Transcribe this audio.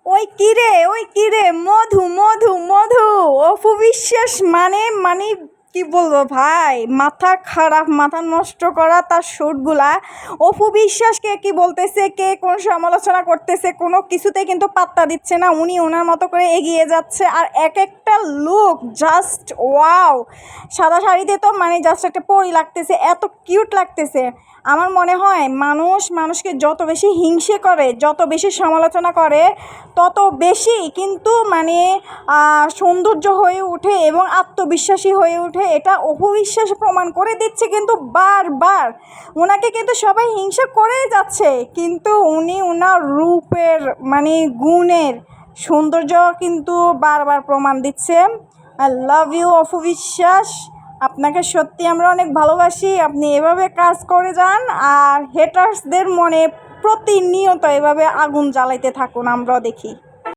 ওই কিরে মধু মধু মধু। অপু বিশ্বাস মানে মানে কি বলবো ভাই, মাথা খারাপ, মাথা নষ্ট করা তার শ্যুটগুলা। অপু বিশ্বাসকে কি বলতেছে, কে কোন সমালোচনা করতেছে, কোনো কিছুতেই কিন্তু পাত্তা দিচ্ছে না। উনি ওনার মতো করে এগিয়ে যাচ্ছে, আর এক একটা লুক জাস্ট ওয়াও। সাদা শাড়িতে তো মানে জাস্ট একটা পরি লাগতেছে, এত কিউট লাগতেছে। আমার মনে হয় মানুষকে যত বেশি হিংসে করে, যত বেশি সমালোচনা করে, তত বেশি কিন্তু মানে সৌন্দর্য হয়ে ওঠে এবং আত্মবিশ্বাসী হয়ে ওঠে। এটা অপু বিশ্বাস প্রমাণ করে দিচ্ছে কিন্তু বারবার। ওনাকে কিন্তু সবাই হিংসা করেই যাচ্ছে, কিন্তু উনি ওনার রূপের মানে গুণের সৌন্দর্য কিন্তু বারবার প্রমাণ দিচ্ছে। I love you Apu Biswas, আপনাকে সত্যি আমরা অনেক ভালোবাসি। আপনি এভাবে কাজ করে যান, আর হেটার্সদের মনে প্রতিনিয়ত এভাবে আগুন জ্বালাইতে থাকুন, আমরাও দেখি।